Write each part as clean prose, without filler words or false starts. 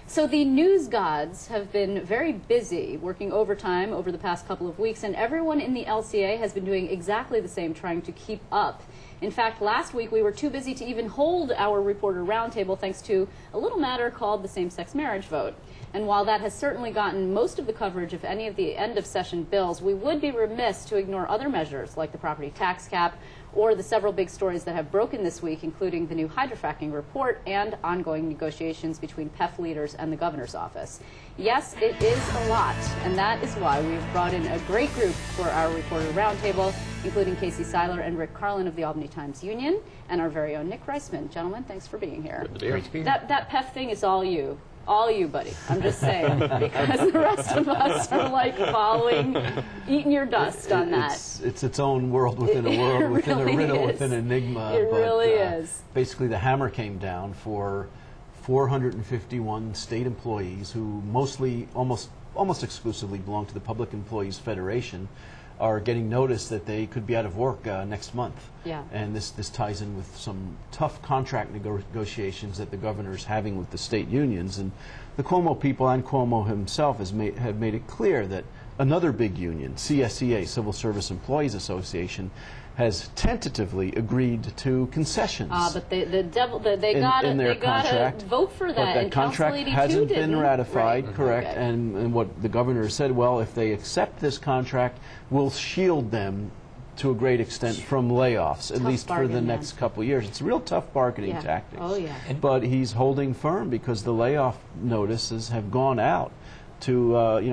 So the news gods have been very busy working overtime over the past couple of weeks, and everyone in the LCA has been doing exactly the same, trying to keep up. In fact, last week we were too busy to even hold our reporter roundtable thanks to a little matter called the same-sex marriage vote. And while that has certainly gotten most of the coverage of any of the end-of-session bills, we would be remiss to ignore other measures like the property tax cap or the several big stories that have broken this week, including the new hydrofracking report and ongoing negotiations between PEF leaders and the governor's office. Yes, it is a lot, and that is why we've brought in a great group for our reporter roundtable, including Casey Seiler and Rick Carlin of the Albany Times-Union, and our very own Nick Reisman. Gentlemen, thanks for being here. Great to be here. That PEF thing is all you. All you, buddy. I'm just saying, because the rest of us are like following, eating your dust on that. It's its own world within a world, within really a riddle, is. within an enigma. It really is. Basically, the hammer came down for 451 state employees who almost exclusively belong to the Public Employees Federation, are getting notice that they could be out of work next month. Yeah. And this ties in with some tough contract negotiations that the governor is having with the state unions. And the Cuomo people and Cuomo himself have made it clear that another big union, CSEA, Civil Service Employees Association, has tentatively agreed to concessions. But they gotta vote for that. But that and contract hasn't been ratified, right. correct? Okay. And what the governor said, well, if they accept this contract, we'll shield them to a great extent from layoffs, at least for the next couple of years. It's a real tough bargaining tactic. Oh, yeah. But he's holding firm because the layoff notices have gone out to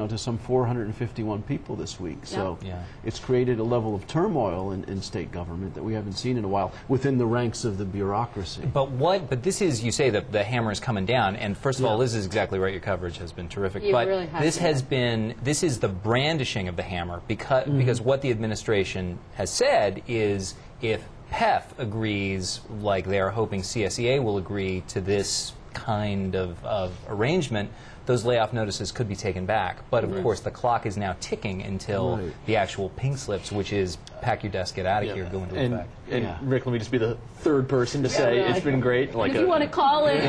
to some 451 people this week. So it's created a level of turmoil in state government that we haven't seen in a while within the ranks of the bureaucracy. But this is, you say that the hammer is coming down, and first of all, this is exactly right. Your coverage has been terrific. But really this is the brandishing of the hammer because what the administration has said is if PEF agrees, like they're hoping CSEA will agree to this kind of arrangement, those layoff notices could be taken back. But of course, the clock is now ticking until the actual pink slips, which is pack your desk, get out of here, go into effect. And Rick, let me just be the third person to say it's been great. Like if you want to call in,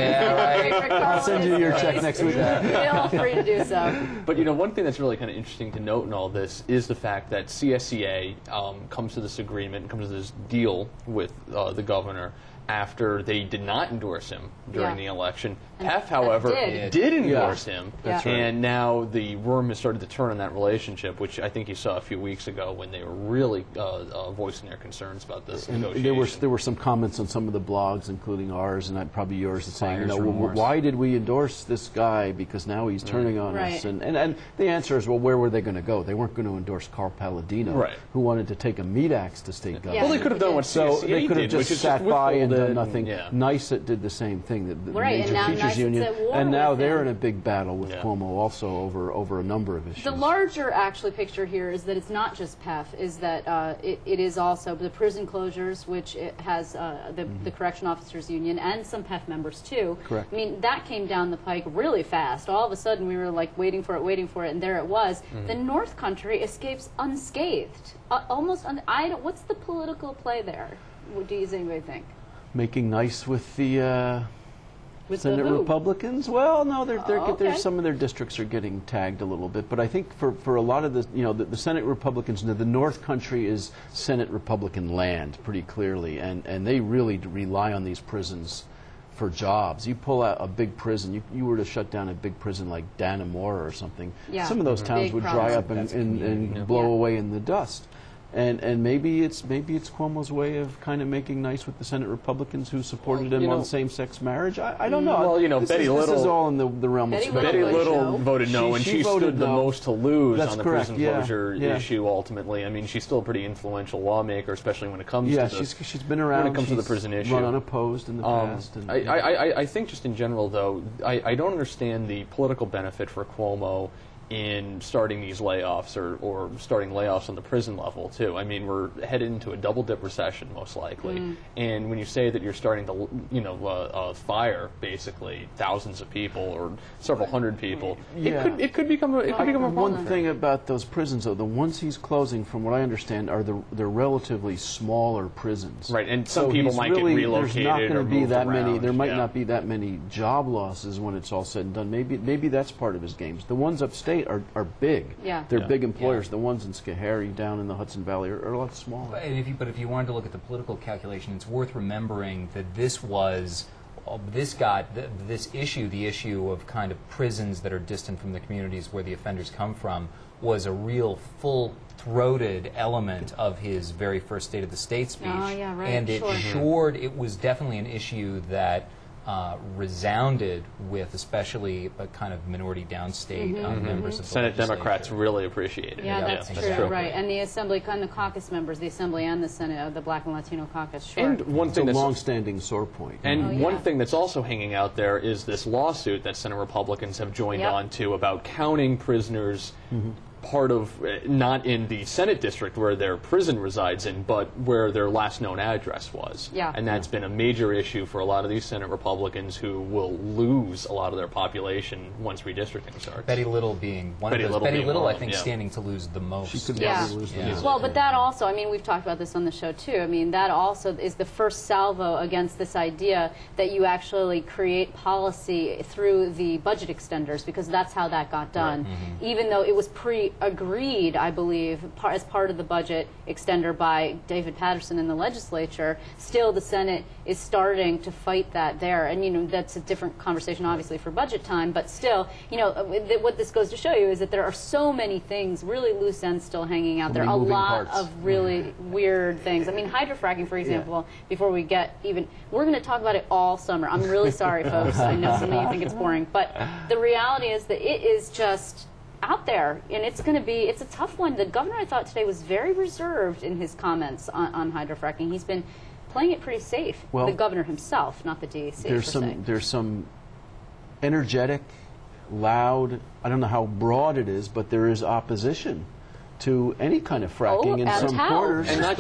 I'll send you your check next week. Feel free to do so. But one thing that's really kind of interesting to note in all this is the fact that CSEA comes to this agreement and comes to this deal with the governor after they did not endorse him during the election. PEF, however, did endorse him. That's right. And now the worm has started to turn in that relationship, which I think you saw a few weeks ago when they were really voicing their concerns about this negotiation. There were some comments on some of the blogs, including ours and probably yours, saying, why did we endorse this guy? Because now he's turning on us. And the answer is, well, where were they going to go? They weren't going to endorse Carl Palladino, who wanted to take a meat axe to state government. Well, they could have done what CSEA did. They could have just sat by and done nothing. NYSET did the same thing. The and now major teachers union, and now they're in a big battle with Cuomo also over a number of issues. The larger picture here is that it's not just PEF, is that it is also the prison closures, which it has the Correction Officers Union and some PEF members too. Correct. I mean, that came down the pike really fast. All of a sudden we were like waiting for it, and there it was. The North Country escapes unscathed. What's the political play there? What does anybody think? Making nice with the Senate Republicans? Well, no, there's some of their districts are getting tagged a little bit, but I think for a lot of the Senate Republicans, the North Country is Senate Republican land pretty clearly, and they really rely on these prisons for jobs. You pull out a big prison, you were to shut down a big prison like Dannemora or something, some of those towns would dry up and blow away in the dust. And maybe it's Cuomo's way of kind of making nice with the Senate Republicans who supported him on same-sex marriage. I don't know. Well, Betty Little. This is all in the realm of speculation. Betty Little voted no, and she stood the most to lose on the correct. prison closure issue. Ultimately, I mean, she's still a pretty influential lawmaker, especially when it comes to she's been around. When it comes to the prison issue, run unopposed in the past. And, I think just in general, though, I don't understand the political benefit for Cuomo in starting these layoffs or starting layoffs on the prison level too. I mean, we're headed into a double-dip recession most likely, and when you say that you're starting to fire basically thousands of people or several hundred people, it could become a problem. One thing about those prisons, though, the ones he's closing, from what I understand, are they're relatively smaller prisons. Right, and some people might get relocated. There's not going to be that many. There might yeah. not be that many job losses when it's all said and done. Maybe that's part of his games. The ones upstate are big. Yeah. They're big employers. The ones in Schoharie down in the Hudson Valley are a lot smaller. But if you wanted to look at the political calculation, it's worth remembering that this issue, the issue of kind of prisons that are distant from the communities where the offenders come from, was a real full-throated element of his very first State of the State speech. Oh, yeah, right. And it was definitely an issue that resounded with especially a kind of minority downstate members of the Senate Democrats really appreciated it. Yeah, that's true, right. And the Assembly, and the caucus members, the Assembly and the Senate, the Black and Latino caucus, sure. And one thing it's a long-standing sore point. And one thing that's also hanging out there is this lawsuit that Senate Republicans have joined on to about counting prisoners part of, not in the Senate district where their prison resides in, but where their last known address was. Yeah. And that's been a major issue for a lot of these Senate Republicans who will lose a lot of their population once redistricting starts. Betty Little being one of those. Betty Little, I think, standing to lose the most. She could probably lose the most. Well, but that also, I mean, we've talked about this on the show too. I mean, that also is the first salvo against this idea that you actually create policy through the budget extenders, because that's how that got done. Right. Even though it was agreed, I believe, as part of the budget extender by David Patterson in the legislature, still the Senate is starting to fight that there. And, you know, that's a different conversation, obviously, for budget time. But still, you know, what this goes to show you is that there are so many things, really loose ends still hanging out there. A lot of really weird things. I mean, hydrofracking, for example, before we get even, we're going to talk about it all summer. I'm really sorry, folks. I know some of you think it's boring. But the reality is that it is just out there, and it's a tough one. The governor, I thought today, was very reserved in his comments on hydrofracking. He's been playing it pretty safe. Well, the governor himself, not the DEC. There's some energetic, loud, I don't know how broad it is, but there is opposition to any kind of fracking in some quarters, and not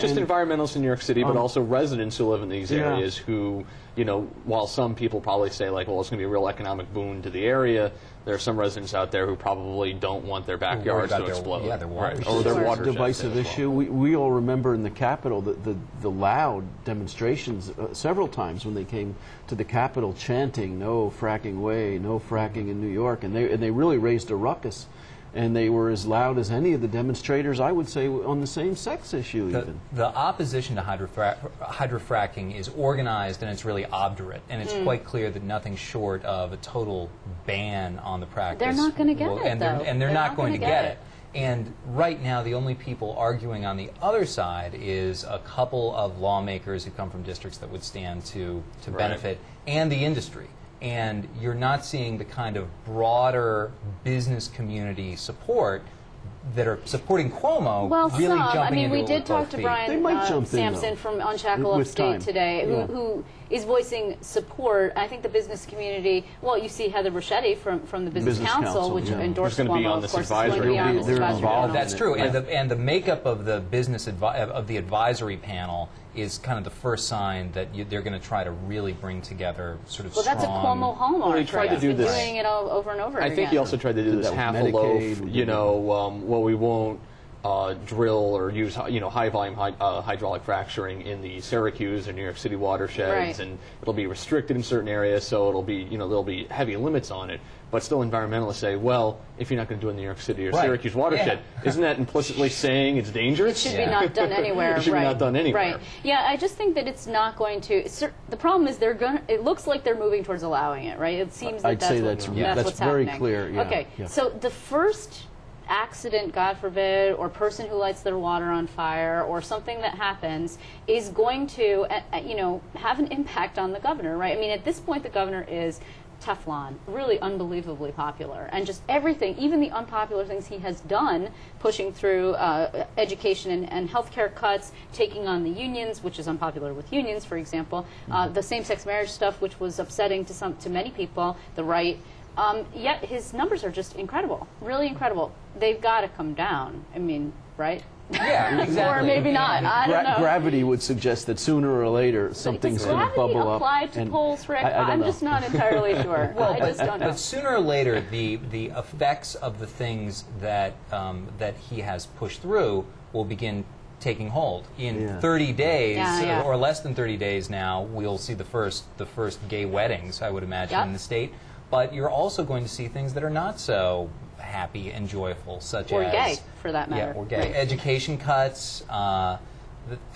just environmentalists in New York City, but also residents who live in these areas who, you know, while some people probably say like, well, it's going to be a real economic boon to the area, there are some residents out there who probably don't want their backyards to explode. Their water. Or their water. Divisive issue. We all remember in the Capitol the loud demonstrations several times when they came to the Capitol chanting "No fracking way, no fracking in New York," and they really raised a ruckus. And they were as loud as any of the demonstrators, I would say, on the same-sex issue even. The opposition to hydrofracking is organized, and it's really obdurate. And it's quite clear that nothing short of a total ban on the practice. They're not going to get it, and they're not going to get it. And right now, the only people arguing on the other side is a couple of lawmakers who come from districts that would stand to benefit, and the industry. And you're not seeing the kind of broader business community support that are supporting Cuomo really jumping into we did talk to Brian Sampson from On Shackle Upstate today, who is voicing support. I think the business community, well, you see Heather Rochetti from the Business Council, which endorsed Cuomo, of course, is going to be on this advisory panel. That's true. And the makeup of the of the advisory panel is kind of the first sign that they're going to try to really bring together sort of strong... Well, that's a Cuomo hallmark. Well, he tried to do this. Doing it over and over again. I think he also tried to do this half a loaf, you know, well, we won't drill or use, high volume hydraulic fracturing in the Syracuse or New York City watersheds, and it'll be restricted in certain areas, so it'll be, there'll be heavy limits on it. But still, environmentalists say, well, if you're not going to do it in the New York City or Syracuse watershed, isn't that implicitly saying it's dangerous? It should be not done anywhere. It should be not done anywhere. Right. Yeah, I just think that it's not going to. The problem is it looks like they're moving towards allowing it, right? It seems that that's what's very happening. Clear. Yeah. Okay. Yeah. So the first accident, God forbid, or person who lights their water on fire, or something that happens, is going to, have an impact on the governor, right? I mean, at this point, the governor is Teflon, really unbelievably popular, and just everything, even the unpopular things he has done, pushing through education and healthcare cuts, taking on the unions, which is unpopular with unions, for example, the same-sex marriage stuff, which was upsetting to many people, the right, Yet his numbers are just incredible, really incredible. They've got to come down. I mean, right? Yeah, exactly. Or maybe not. I don't know. Gravity would suggest that sooner or later something's going to bubble up. Apply to polls, Rick? I'm just not entirely sure. I just don't know. But sooner or later, the effects of the things that that he has pushed through will begin taking hold. In 30 days, or less than 30 days now, we'll see the first gay weddings, I would imagine, in the state. But you're also going to see things that are not so happy and joyful, such as... Or gay, for that matter. Yeah, or gay. Education cuts,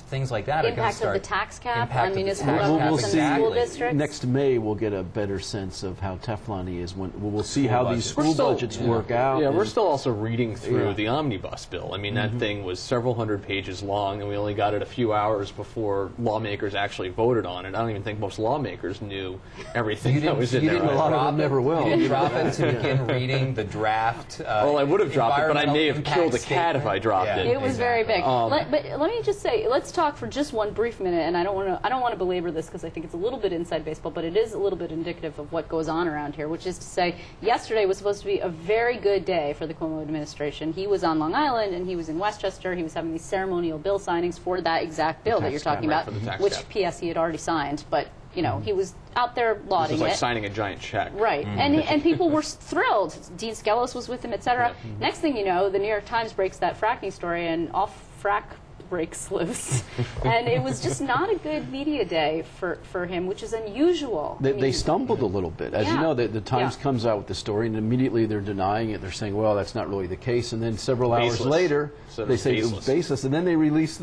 things like that are going to start. Impact of the tax cap on municipal We'll governments see. and school districts. Next May, we'll get a better sense of how Teflon he is. We'll see how these school budgets work out. Yeah, we're still also reading through the omnibus bill. I mean, that thing was several hundred pages long, and we only got it a few hours before lawmakers actually voted on it. I don't even think most lawmakers knew everything that was in there. A lot of them never will. You didn't drop it to begin reading the draft. Well, I would have dropped it, but I may have killed a cat if I dropped it. It was very big. But let me just say, let's talk for just one brief minute, and I don't want to belabor this because I think it's a little bit inside baseball, but it is a little bit indicative of what goes on around here, which is to say, yesterday was supposed to be a very good day for the Cuomo administration. He was on Long Island, and he was in Westchester. He was having these ceremonial bill signings for that exact bill that you're talking about, which, P.S., he had already signed, but you know, he was out there lauding it. It was like it. signing a giant check. Right. And people were thrilled. Dean Skelos was with him, et cetera. Next thing you know, the New York Times breaks that fracking story, and off frack breaks loose. And it was just not a good media day for him, which is unusual. They stumbled a little bit. As you know, the Times comes out with the story, and immediately they're denying it. They're saying, well, that's not really the case. And then several hours later, they say it was baseless. And then they release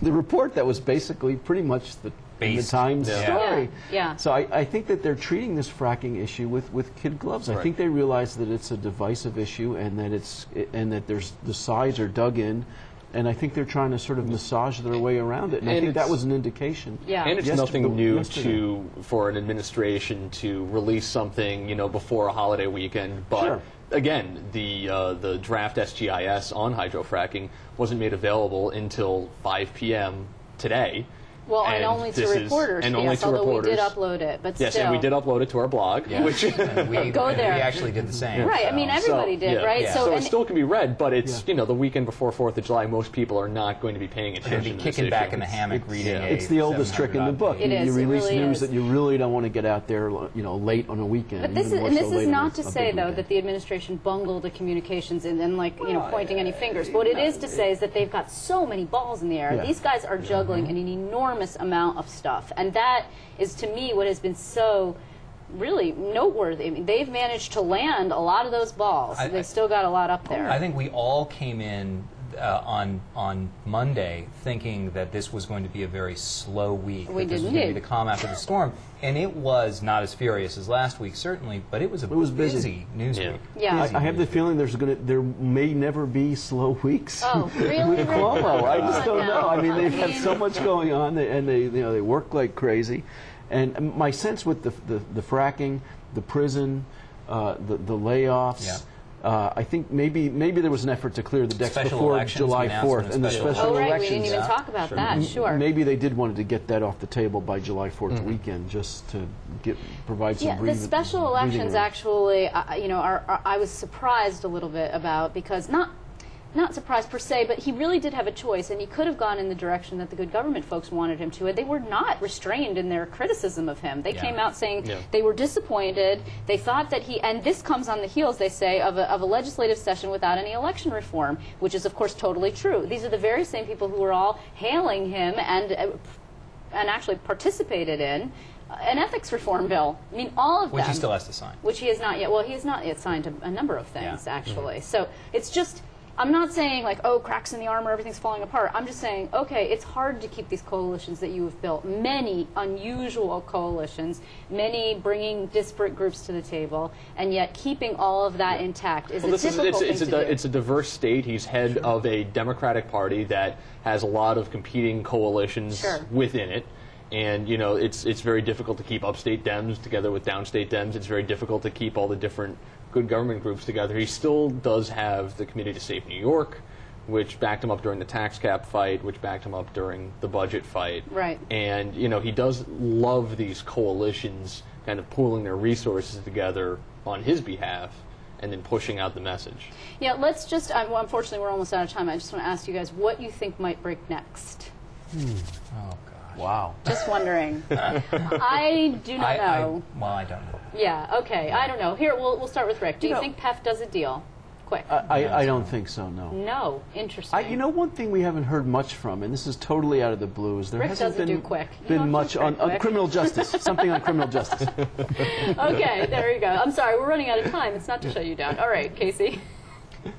the report that was basically pretty much the Times story. So I think that they're treating this fracking issue with kid gloves. I think they realize that it's a divisive issue, and that the sides are dug in. And I think they're trying to sort of massage their way around it. And I think that was an indication. And it's nothing new for an administration to release something, before a holiday weekend. But again, the draft SGIS on hydrofracking wasn't made available until 5 p.m. today. Well, and only to reporters, although we did upload it, but still. Yes, and we did upload it to our blog. Which go there. We actually did the same. Right, I mean, everybody did, right? Yeah. So it still can be read, but it's, the weekend before 4th of July, most people are not going to be paying attention to this issue. Kicking back in the hammock reading It's the oldest trick in the book. It is. You release really news that you really don't want to get out there, late on a weekend. But this is not to say, though, that the administration bungled the communications and then, pointing any fingers. What it is to say is that they've got so many balls in the air. These guys are juggling an enormous amount of stuff, and that is, to me, what has been so really noteworthy. I mean, they've managed to land a lot of those balls. They've still got a lot up there. I think we all came in on Monday thinking that this was going to be a very slow week. We that this did was going to be the calm after the storm, and it was not as furious as last week, certainly, but it was busy news week. I have the feeling there may never be slow weeks. Oh, really? With Cuomo. I just don't know. I mean, they've had so much going on, and they work like crazy. And my sense with the fracking, the prison, the layoffs. I think maybe there was an effort to clear the decks before July 4th and the special elections. We didn't even talk about that. Sure. Maybe they did want to get that off the table by July 4th weekend, just to provide some breathing. The special elections actually, I was surprised a little bit about, because not surprised per se, but he really did have a choice, and he could have gone in the direction that the good government folks wanted him to, and they were not restrained in their criticism of him. They came out saying they were disappointed. They thought that and this comes on the heels, they say, of a legislative session without any election reform, which is, of course, totally true. These are the very same people who were all hailing him and actually participated in an ethics reform bill. I mean, all of them. Which he still has to sign. Which he has not yet. Well, he has not yet signed a number of things, actually. So it's just... I'm not saying, cracks in the armor, everything's falling apart. I'm just saying, okay, it's hard to keep these coalitions that you have built. Many unusual coalitions, many bringing disparate groups to the table, and yet keeping all of that intact is a difficult thing to do. It's a diverse state. He's head of a Democratic Party that has a lot of competing coalitions within it. And, it's very difficult to keep upstate Dems together with downstate Dems. It's very difficult to keep all the different good government groups together. He still does have the Committee to Save New York, which backed him up during the tax cap fight, which backed him up during the budget fight. Right. And, he does love these coalitions kind of pooling their resources together on his behalf and then pushing out the message. Yeah, let's just, well, unfortunately we're almost out of time. I just want to ask you guys what you think might break next. Oh, gosh. Wow. Just wondering. I do not know. Well, I don't know. Yeah, okay, I don't know. Here, we'll start with Rick. Do you think PEF does a deal? Quick. I don't think so, no. No, interesting. You know, one thing we haven't heard much from, and this is totally out of the blue, is there Rick hasn't doesn't do quick. been much on criminal justice. Something on criminal justice. Okay, there you go. I'm sorry, we're running out of time. It's not to shut you down. All right, Casey.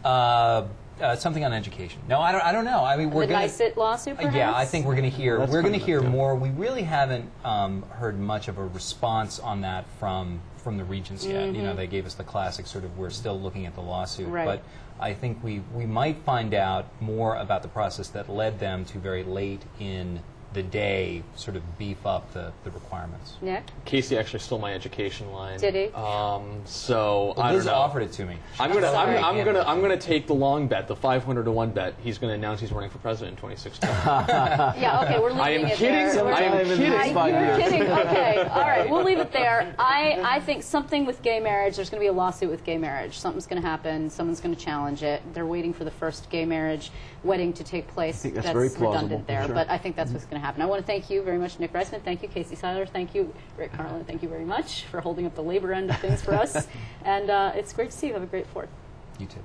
Something on education. No, I don't know. I mean, we're the NICIT lawsuit, perhaps? Yeah, I think we're going to hear. Well, we're going to hear more. We really haven't heard much of a response on that from the regents yet. You know, they gave us the classic sort of we're still looking at the lawsuit, right. But I think we might find out more about the process that led them to very late in the day sort of beef up the requirements. Nick? Casey actually stole my education line. Did he? So well, I don't Liz know. offered it to me. I'm gonna take the long bet, the 500-to-1 bet. He's gonna announce he's running for president in 2016. Yeah, okay, we're leaving I am it kidding. there. I am kidding. You're kidding. Okay, all right, we'll leave it there. I think something with gay marriage, there's going to be a lawsuit with gay marriage. Something's going to happen. Someone's going to challenge it. They're waiting for the first gay marriage wedding to take place. I think that's very plausible, redundant there, sure. but I think that's what's going to happen. I want to thank you very much, Nick Reisman. Thank you, Casey Seiler. Thank you, Rick Carlin. Thank you very much for holding up the labor end of things for us. And it's great to see you. Have a great Fourth. You too.